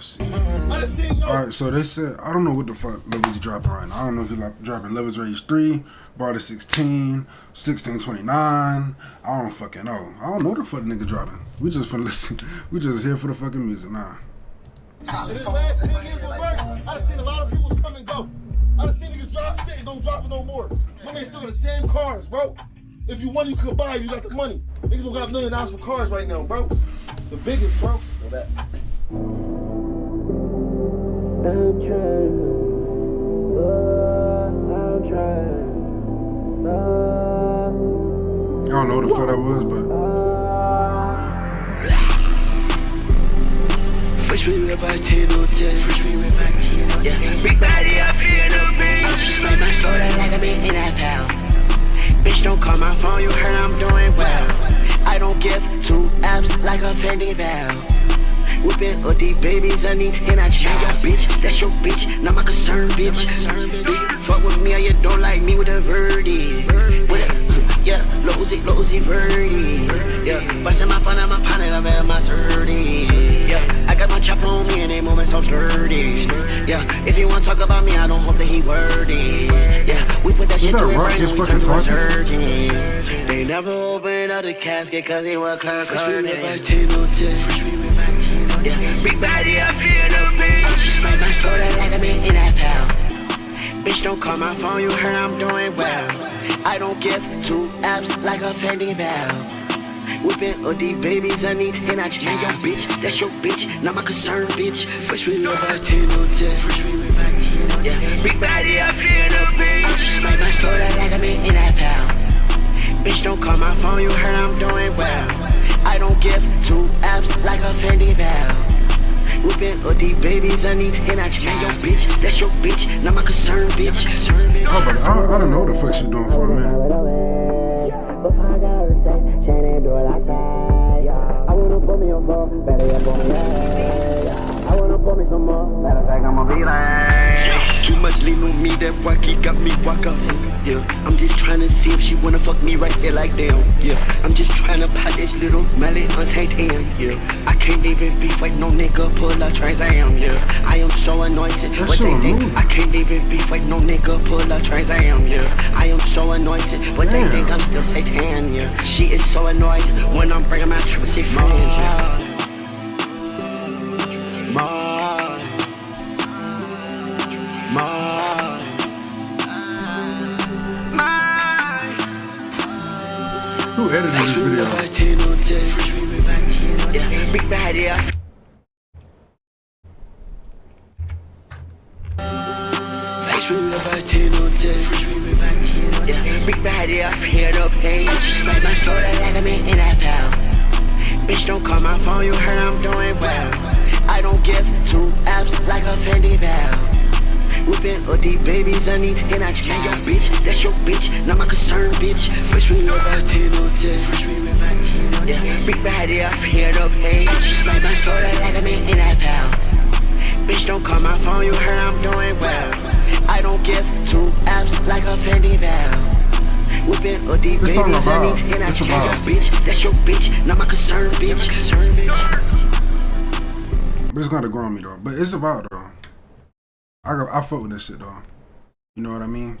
see. Alright, so they said, I don't know what the fuck levels he dropping right now. I don't know if he's like dropping levels range 3, bar to 16, 1629. I don't fucking know. I don't know what the fuck nigga dropping. We just finna listen. We just here for the fucking music, nah. This last 10 years with Vert, I done seen a lot of people come and go. I done seen niggas drop shit and don't drop it no more. My man still got the same cars, bro. If you want, you could buy. You got the money. Niggas don't got $1 million for cars right now, bro. The biggest, bro. Know that. I'm trying. I don't know what the fuck that was, but Fresh we rip out 10 on 10. Fresh we rip out 10 on 10. Yeah. Big body up here, no big. I just made my soda like I'm in NFL. Bitch, don't call my phone, you heard I'm doing well. I don't give 2 apps like a Fendi Val. Whipping up these babies, I need and I change your bitch. That's your bitch, not my concern, bitch. Fuck with me or you don't like me with a verdict. Yeah, Losey, Verdi. Yeah, bustin' my fun and my pound and I'm at my 30. Yeah, I got my chopper on me and they moving so sturdy. Yeah, if you wanna talk about me, I don't hope that he wordy. Yeah, we put that shit to the brain and we turn to a surgeon. They never opened up the casket cause they were clear curtain. Yeah, big body up here, no big. I just made my soda like I'm in NFL. Bitch, don't call my phone, you heard I'm doing well. I don't give 2 apps like a Fendi Val. Whipping up these babies, I need and I change your bitch. That's your bitch, not my concern, bitch. Fresh we rip out 10 on 10. Fresh we rip out 10 on 10. Yeah, big body up here, no big. I just made my soda like I'm in NFL. Bitch, don't call my phone, you heard I'm doing well. I don't give 2 apps like a Fendi Val. Whipping up these babies, I need and I change your bitch. That's your bitch, not my concern, bitch. oh, but I don't know what the fuck she doing for a minute. I wanna put me on floor, better yet for me, I wanna put me some more, matter of fact, I'ma be like too much lean on me, that wacky got me walk up. Yeah, I'm just trying to see if she wanna fuck me right there like damn. Yeah, I'm just trying to pop this little mallet on Satan. Yeah, I can't even beef like no nigga pull up Trans Am. Yeah, I am so anointed. What they think? I can't even beef like no nigga pull up Trans Am. Yeah, I am so anointed. But they think I'm still Satan. Yeah, she is so annoyed when I'm bringing my triple C friends. Yeah. Who edited this video? Yeah, big body up. Yeah, big body up here, no pain. I just made my soda like I'm in NFL. Bitch, don't call my phone, you heard I'm doing well. I don't give 2 apps like a Fendi Val. Whipping up these babies, I need and I change your bitch. That's your bitch, not my concern, bitch. Fresh we rip out 10 on 10. Fresh we rip out 10 on 10. Yeah, big body up here, no pain. I just made my soda like I'm in NFL. Bitch, don't call my phone, you heard I'm doing well. I don't give 2 apps like a Fendi Val. Whipping up these babies, I need and I change your bitch. That's your bitch, not my concern, bitch. But it's gonna grow on me though. But it's about though. I fuck with this shit though. You know what I mean?